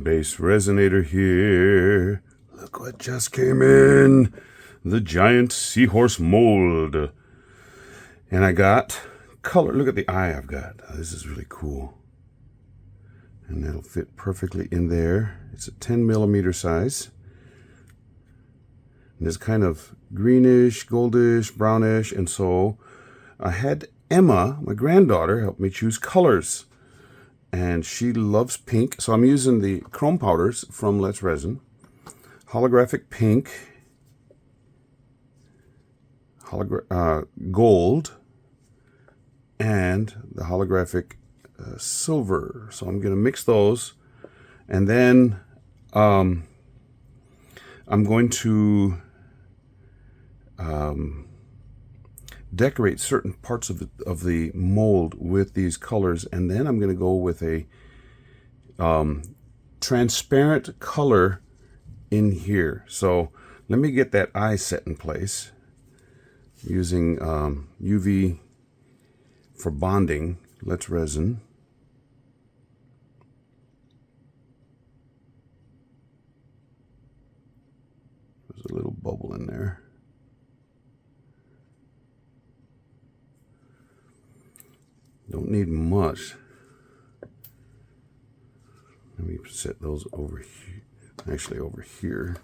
BassResinator here. Look what just came in. The giant Seahorse mold. And I got color. Look at the eye I've got. Oh, this is really cool. And that'll fit perfectly in there. It's a 10 millimeter size. And it's kind of greenish, goldish, brownish. And so I had Emma, my granddaughter, help me choose colors. And she loves pink, so I'm using the chrome powders from Let's Resin. Holographic pink, gold, and the holographic silver. So I'm going to mix those, and then I'm going to decorate certain parts of the mold with these colors, and then I'm going to go with a transparent color in here. So let me get that eye set in place using UV for bonding. Let's Resin. There's a little bubble in there. Don't need much. Let me set those over here, actually over here,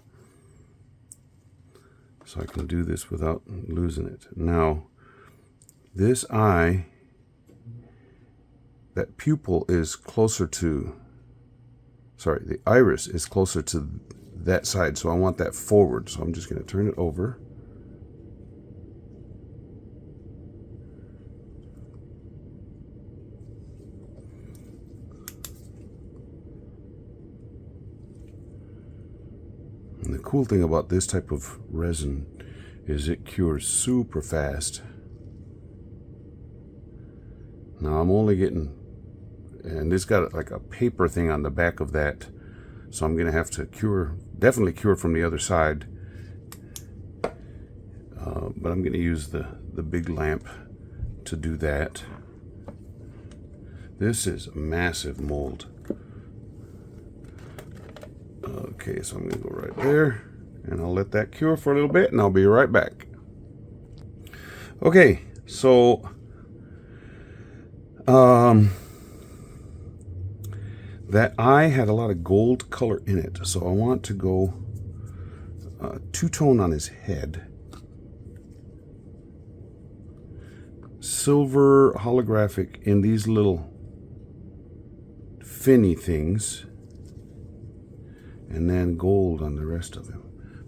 so I can do this without losing it. Now, this eye, that pupil is closer to, sorry, the iris is closer to that side, so I want that forward. So I'm just going to turn it over. And the cool thing about this type of resin is it cures super fast. Now I'm only getting, and it's got like a paper thing on the back of that, so I'm going to have to cure, definitely cure from the other side. But I'm going to use the big lamp to do that. This is a massive mold. Okay, so I'm going to go right there, and I'll let that cure for a little bit, and I'll be right back. Okay, so that eye had a lot of gold color in it, so I want to go two-tone on his head. Silver holographic in these little finny things, and then gold on the rest of him.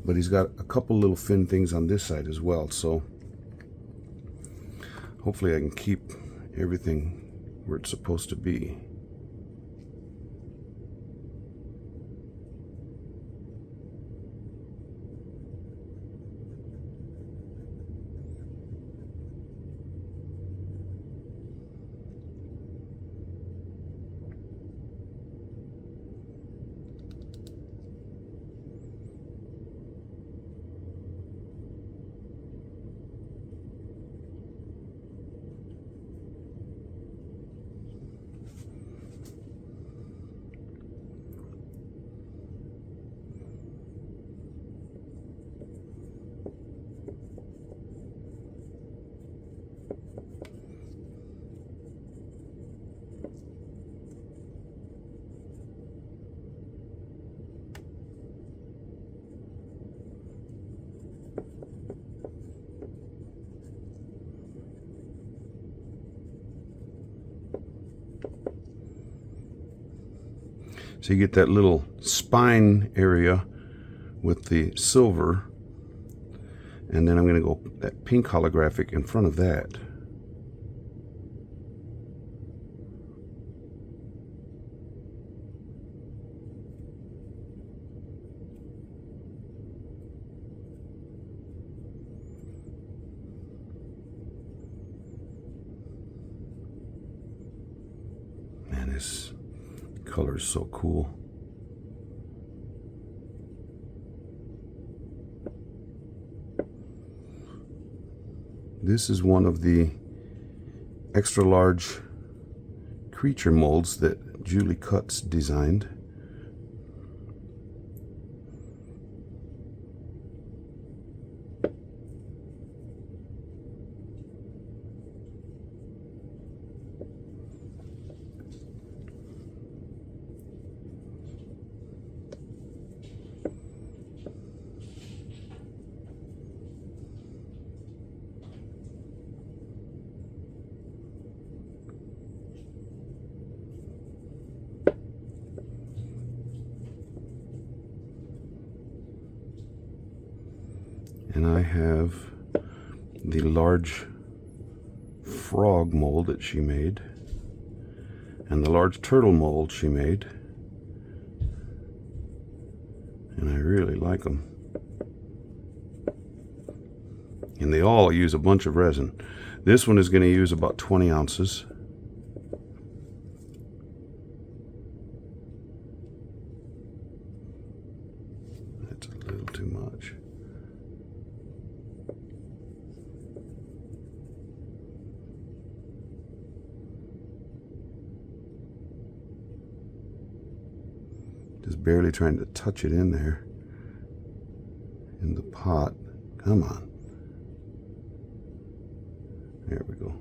But he's got a couple little fin things on this side as well, so hopefully I can keep everything where it's supposed to be. So you get that little spine area with the silver, and then I'm going to go that pink holographic in front of that. Man, this color is so cool. This is one of the extra large creature molds that Julie Cutts designed. And I have the large frog mold that she made, and the large turtle mold she made. And I really like them. And they all use a bunch of resin. This one is going to use about 20 ounces. That's a little too much. Just barely trying to touch it in there in the pot. Come on. There we go.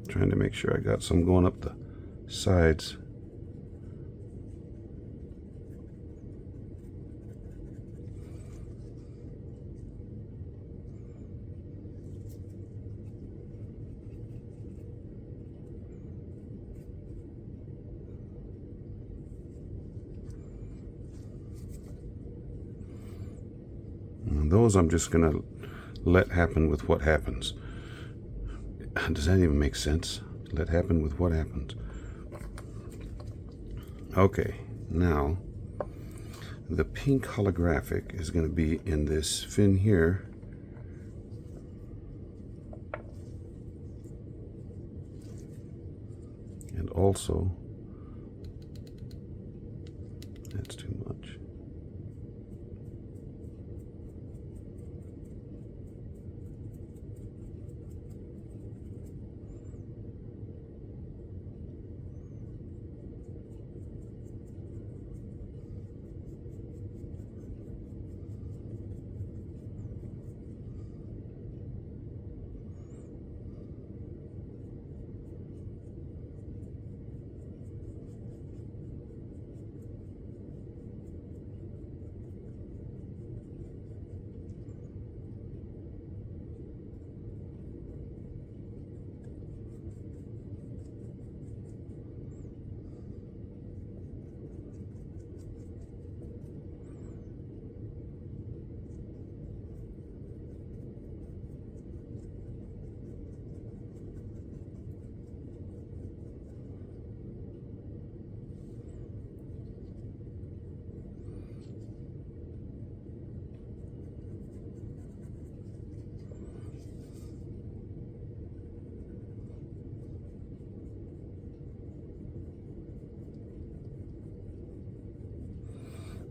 Trying to make sure I got some going up the sides. And those I'm just going to let happen with what happens. Does that even make sense? Let happen with what happens. Okay, now the pink holographic is going to be in this fin here. And also, that's too much.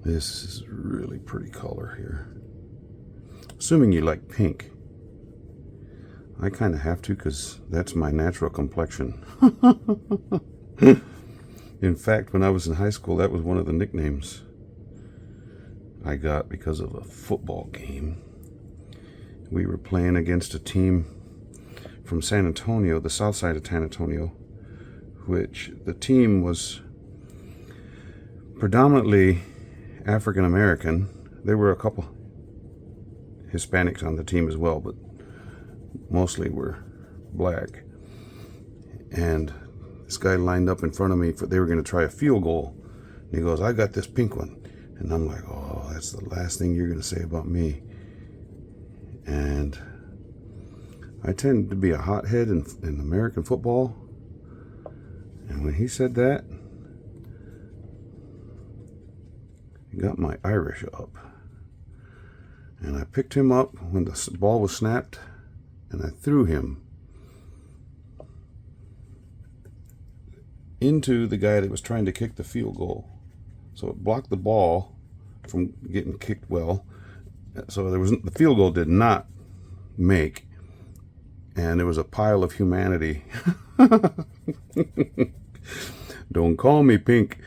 This is really pretty color here. Assuming you like pink. I kind of have to because that's my natural complexion. In fact, when I was in high school, that was one of the nicknames I got because of a football game. We were playing against a team from San Antonio, the south side of San Antonio, which the team was predominantly African American. There were a couple Hispanics on the team as well, but mostly were black. And this guy lined up in front of me. They were going to try a field goal. And he goes, "I got this pink one." And I'm like, "Oh, that's the last thing you're going to say about me." And I tend to be a hothead in American football. And when he said that, it got my Irish up. And I picked him up when the ball was snapped, and I threw him into the guy that was trying to kick the field goal. So it blocked the ball from getting kicked well. So the field goal did not make, and there was a pile of humanity. Don't call me pink.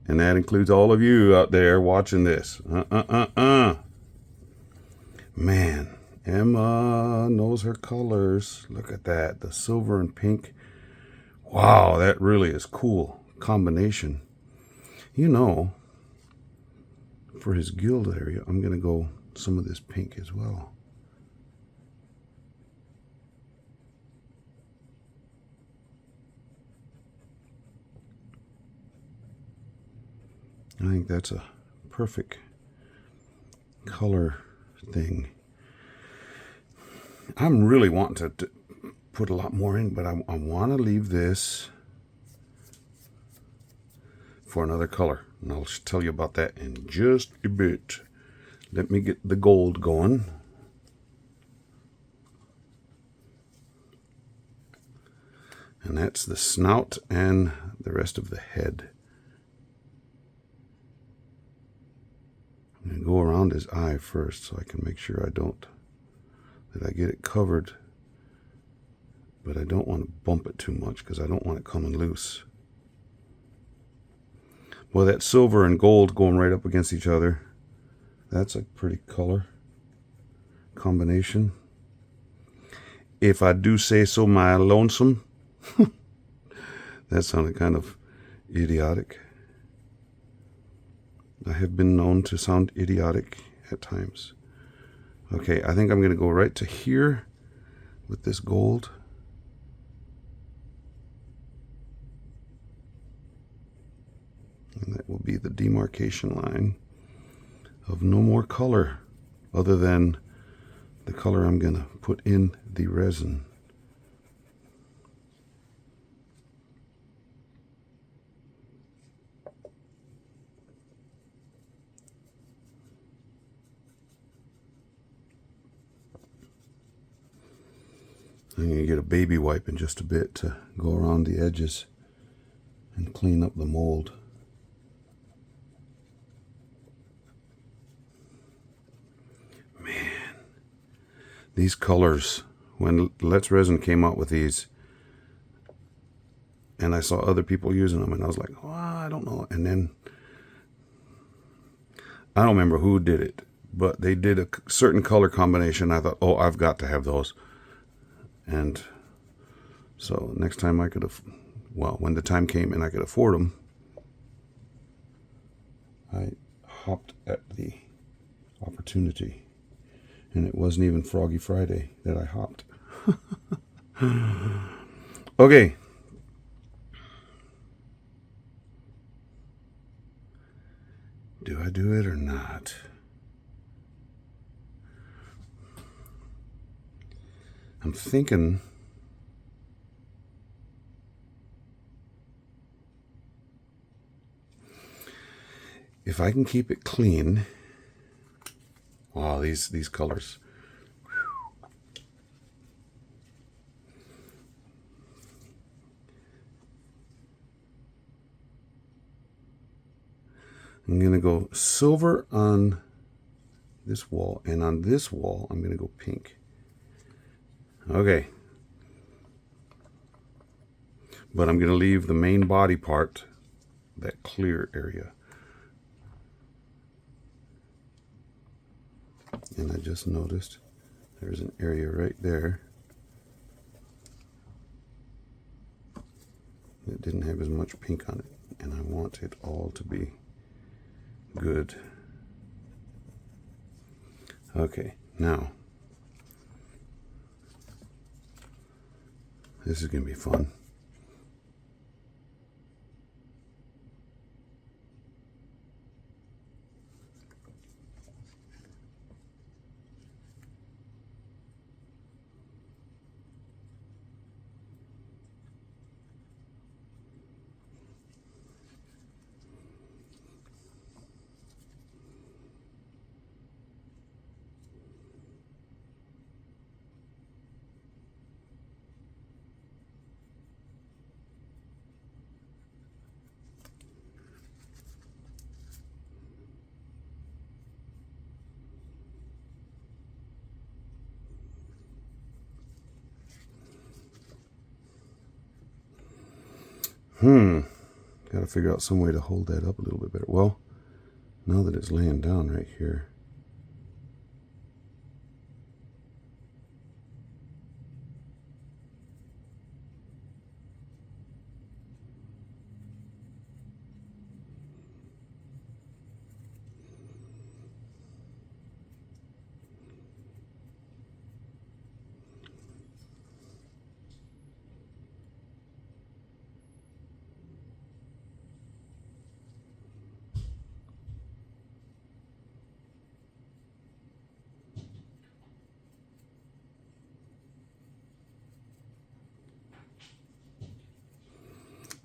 And that includes all of you out there watching this. Man, Emma knows her colors. Look at that, the silver and pink. Wow, that really is cool combination. You know, for his guild area, I'm going to go some of this pink as well. I think that's a perfect color thing. I'm really wanting to put a lot more in, but I want to leave this for another color, and I'll tell you about that in just a bit. Let me get the gold going. And that's the snout and the rest of the head. I'm going to go around his eye first so I can make sure that I get it covered, but I don't want to bump it too much because I don't want it coming loose. Well, that silver and gold going right up against each other, that's a pretty color combination. If I do say so my lonesome. That sounded kind of idiotic. I have been known to sound idiotic at times. Okay, I think I'm going to go right to here with this gold. And that will be the demarcation line of no more color other than the color I'm going to put in the resin. I'm going to get a baby wipe in just a bit to go around the edges and clean up the mold. Man, these colors, when Let's Resin came out with these, and I saw other people using them, and I was like, oh, I don't know. And then, I don't remember who did it, but they did a certain color combination. I thought, oh, I've got to have those. And so next time I could have, well, when the time came and I could afford them, I hopped at the opportunity. And it wasn't even Froggy Friday that I hopped. Okay. Do I do it or not? I'm thinking if I can keep it clean. Wow, these colors. I'm going to go silver on this wall, and on this wall I'm going to go pink. Okay. But I'm going to leave the main body part, that clear area. And I just noticed there's an area right there that didn't have as much pink on it. And I want it all to be good. Okay, Now, this is going to be fun. Got to figure out some way to hold that up a little bit better. Well, now that it's laying down right here,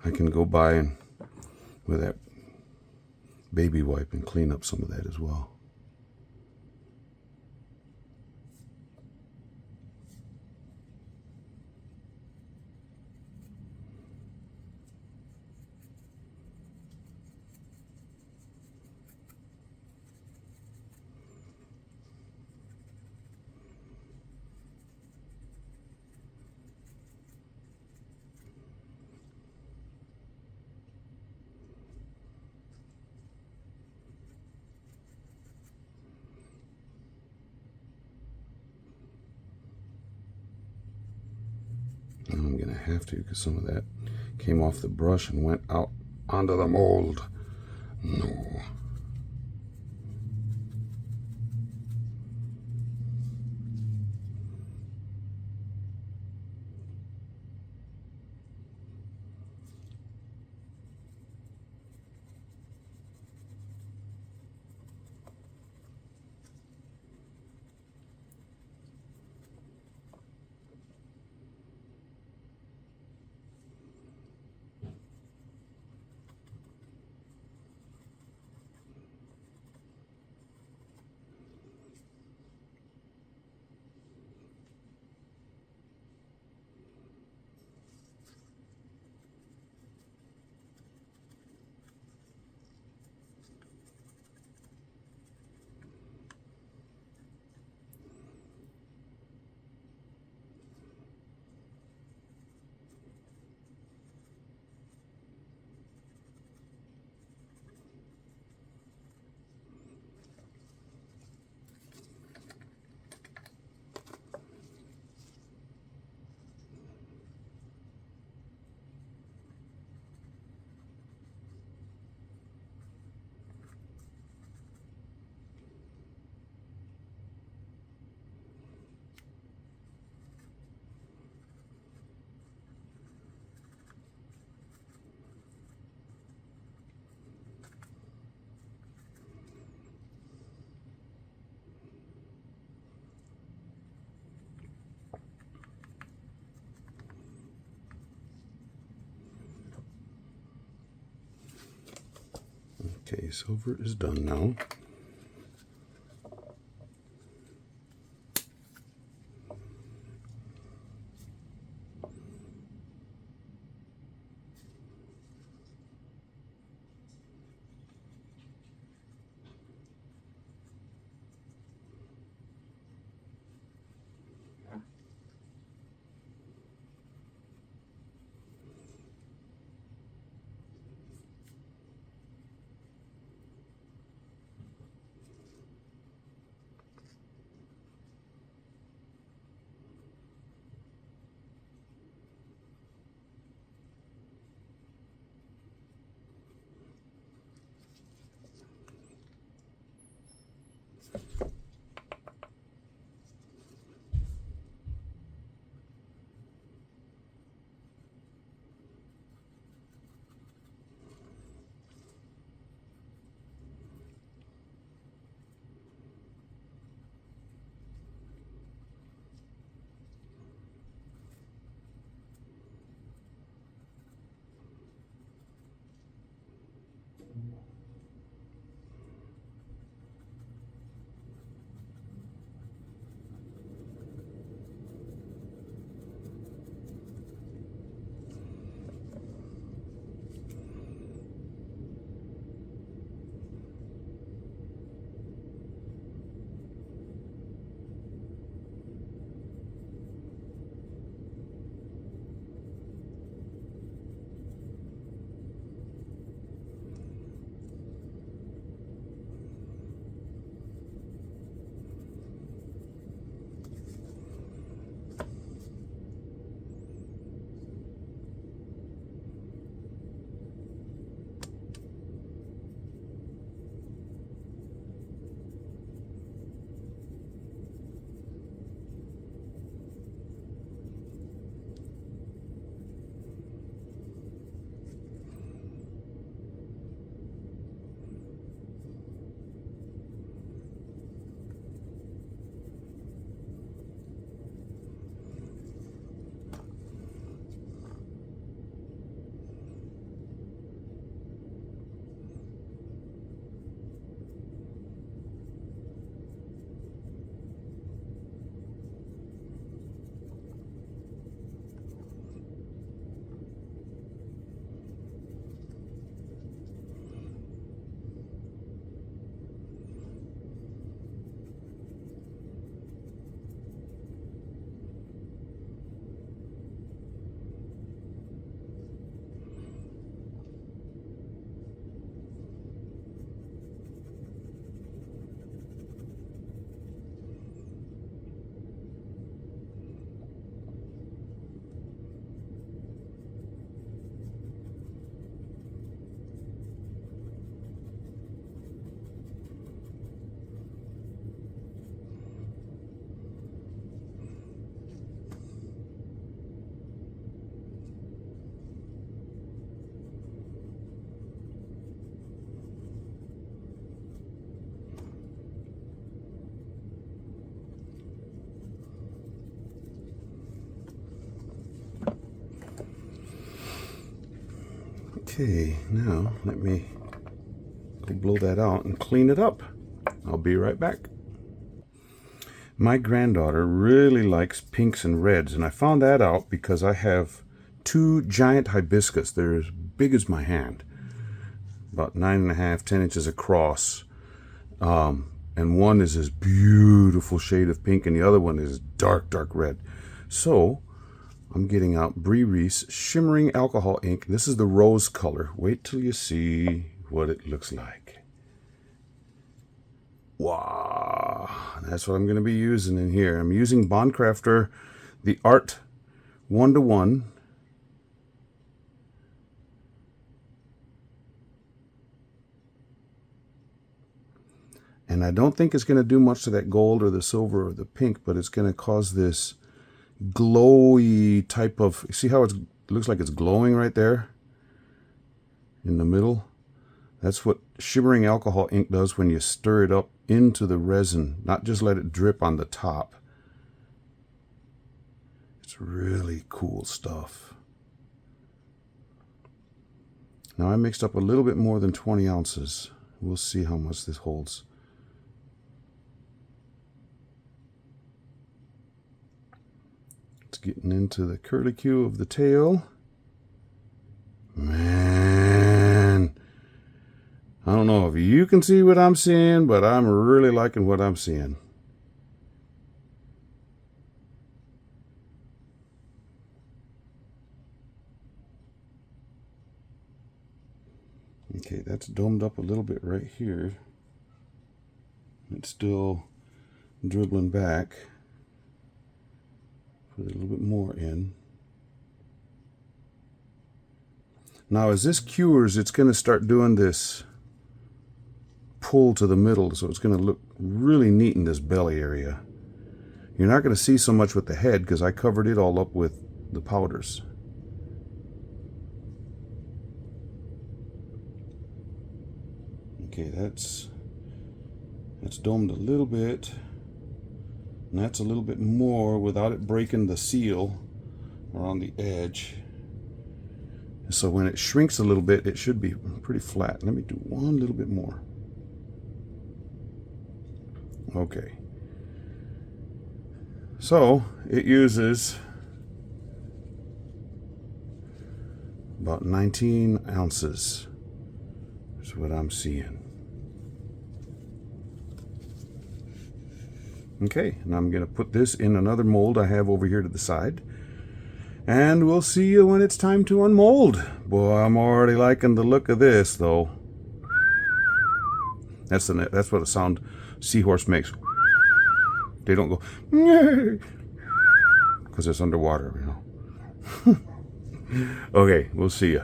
I can go by and with that baby wipe and clean up some of that as well. I'm going to have to, because some of that came off the brush and went out onto the mold. No. Okay, silver is done now. Okay, now let me go blow that out and clean it up. I'll be right back. My granddaughter really likes pinks and reds, and I found that out because I have two giant hibiscus. They're as big as my hand, about 9.5, 10 inches across. And one is this beautiful shade of pink, and the other one is dark, dark red. So I'm getting out Brie Reese Shimmering Alcohol Ink. This is the rose color. Wait till you see what it looks like. Wow, that's what I'm going to be using in here. I'm using Bondcrafter, the Art 1-to-1. And I don't think it's going to do much to that gold or the silver or the pink, but it's going to cause this glowy type of, see how it looks like it's glowing right there in the middle? That's what shimmering alcohol ink does when you stir it up into the resin, not just let it drip on the top. It's really cool stuff. Now I mixed up a little bit more than 20 ounces. We'll see how much this holds. It's getting into the curlicue of the tail. Man, I don't know if you can see what I'm seeing, but I'm really liking what I'm seeing. Okay, that's domed up a little bit right here. It's still dribbling back. Put a little bit more in. Now as this cures, it's going to start doing this pull to the middle, so it's going to look really neat in this belly area. You're not going to see so much with the head because I covered it all up with the powders. Okay, that's domed a little bit, and that's a little bit more without it breaking the seal around the edge. So when it shrinks a little bit, it should be pretty flat. Let me do one little bit more. Okay. So it uses about 19 ounces. That's what I'm seeing. Okay, and I'm going to put this in another mold I have over here to the side. And we'll see you when it's time to unmold. Boy, I'm already liking the look of this, though. That's what a sound Seahorse makes. They don't go because it's underwater, you know. Okay, we'll see you.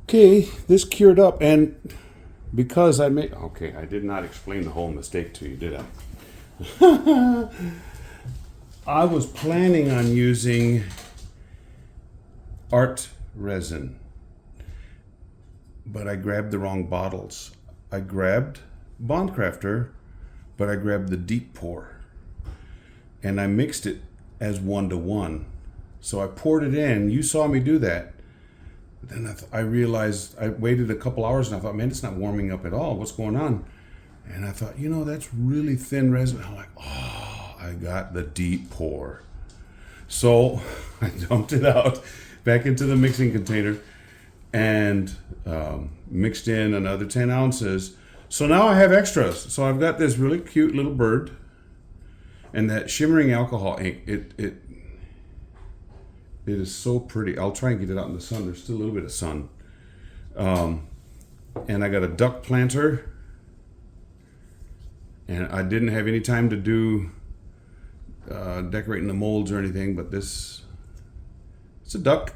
Okay, this cured up, and because I made... Okay, I did not explain the whole mistake to you, did I? I was planning on using art resin, but I grabbed the wrong bottles. I grabbed Bondcrafter, but I grabbed the deep pour, and I mixed it as 1-to-1. So I poured it in. You saw me do that. But then I realized, I waited a couple hours and I thought, man, it's not warming up at all. What's going on? And I thought, you know, that's really thin resin. I'm like, oh, I got the deep pour. So I dumped it out back into the mixing container and mixed in another 10 ounces. So now I have extras. So I've got this really cute little bird and that shimmering alcohol ink. It is so pretty. I'll try and get it out in the sun. There's still a little bit of sun. And I got a duck planter. And I didn't have any time to do decorating the molds or anything, but it's a duck.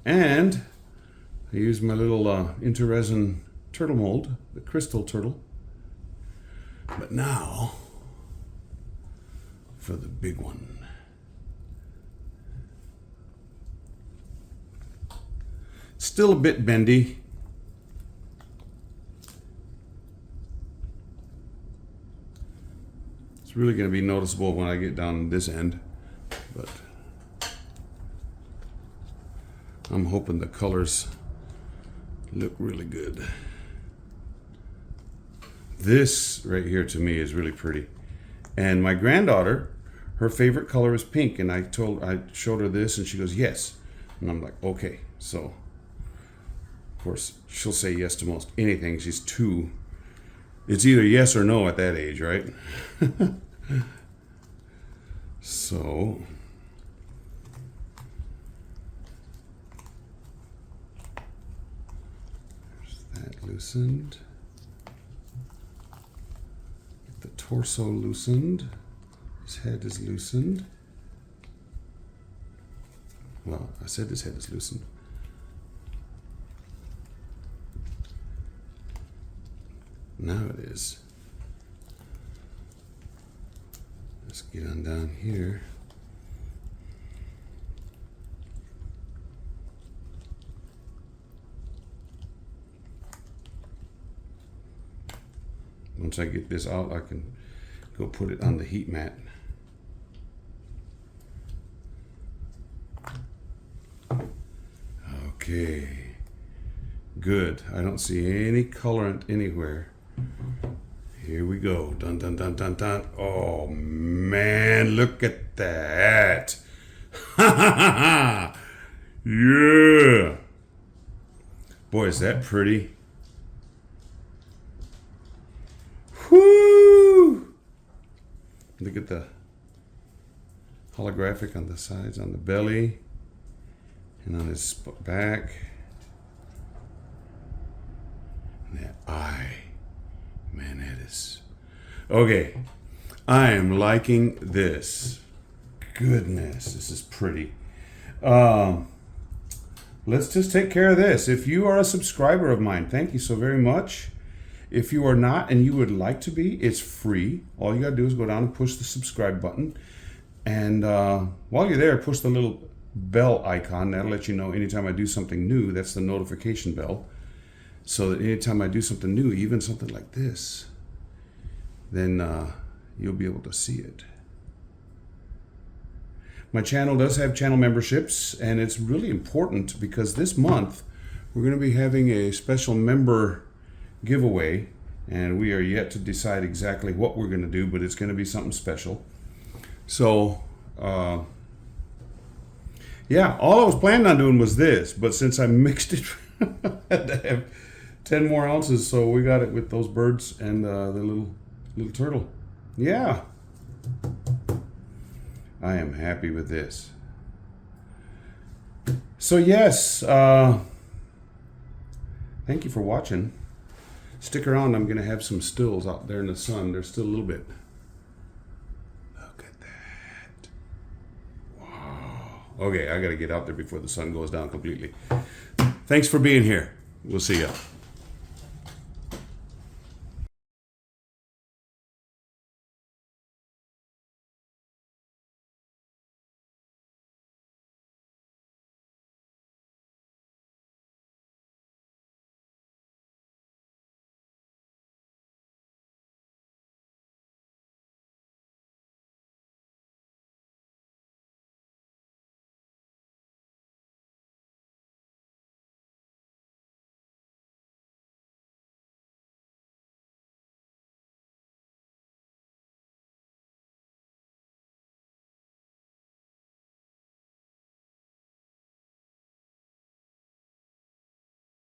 And I used my little interresin turtle mold, the crystal turtle. But now for the big one. Still a bit bendy. It's really going to be noticeable when I get down this end, but I'm hoping the colors look really good. This right here to me is really pretty. And my granddaughter, her favorite color is pink, and I showed her this and she goes, yes. And I'm like, okay. So of course she'll say yes to most anything. She's 2. It's either yes or no at that age, right? So there's that loosened. Get the torso loosened. His head is loosened. Well, I said his head is loosened. Now it is. Let's get on down here. Once I get this out, I can go put it on the heat mat. Okay, good. I don't see any colorant anywhere. Here we go. Dun, dun, dun, dun, dun. Oh, man, look at that. Ha, ha, ha, ha. Yeah. Boy, is that pretty. Whoo! Look at the holographic on the sides, on the belly, and on his back. And that eye. Man, that is... Okay, I am liking this. Goodness, this is pretty. Let's just take care of this. If you are a subscriber of mine, thank you so very much. If you are not and you would like to be, it's free. All you gotta do is go down and push the subscribe button. And while you're there, push the little bell icon. That'll let you know anytime I do something new. That's the notification bell. So that anytime I do something new, even something like this, then you'll be able to see it. My channel does have channel memberships, and it's really important because this month we're going to be having a special member giveaway, and we are yet to decide exactly what we're going to do, but it's going to be something special. So, yeah, all I was planning on doing was this, but since I mixed it, I had to have 10 more ounces, so we got it with those birds and the little turtle. Yeah. I am happy with this. So yes, thank you for watching. Stick around, I'm going to have some stills out there in the sun. There's still a little bit. Look at that. Wow. Okay, I got to get out there before the sun goes down completely. Thanks for being here. We'll see ya.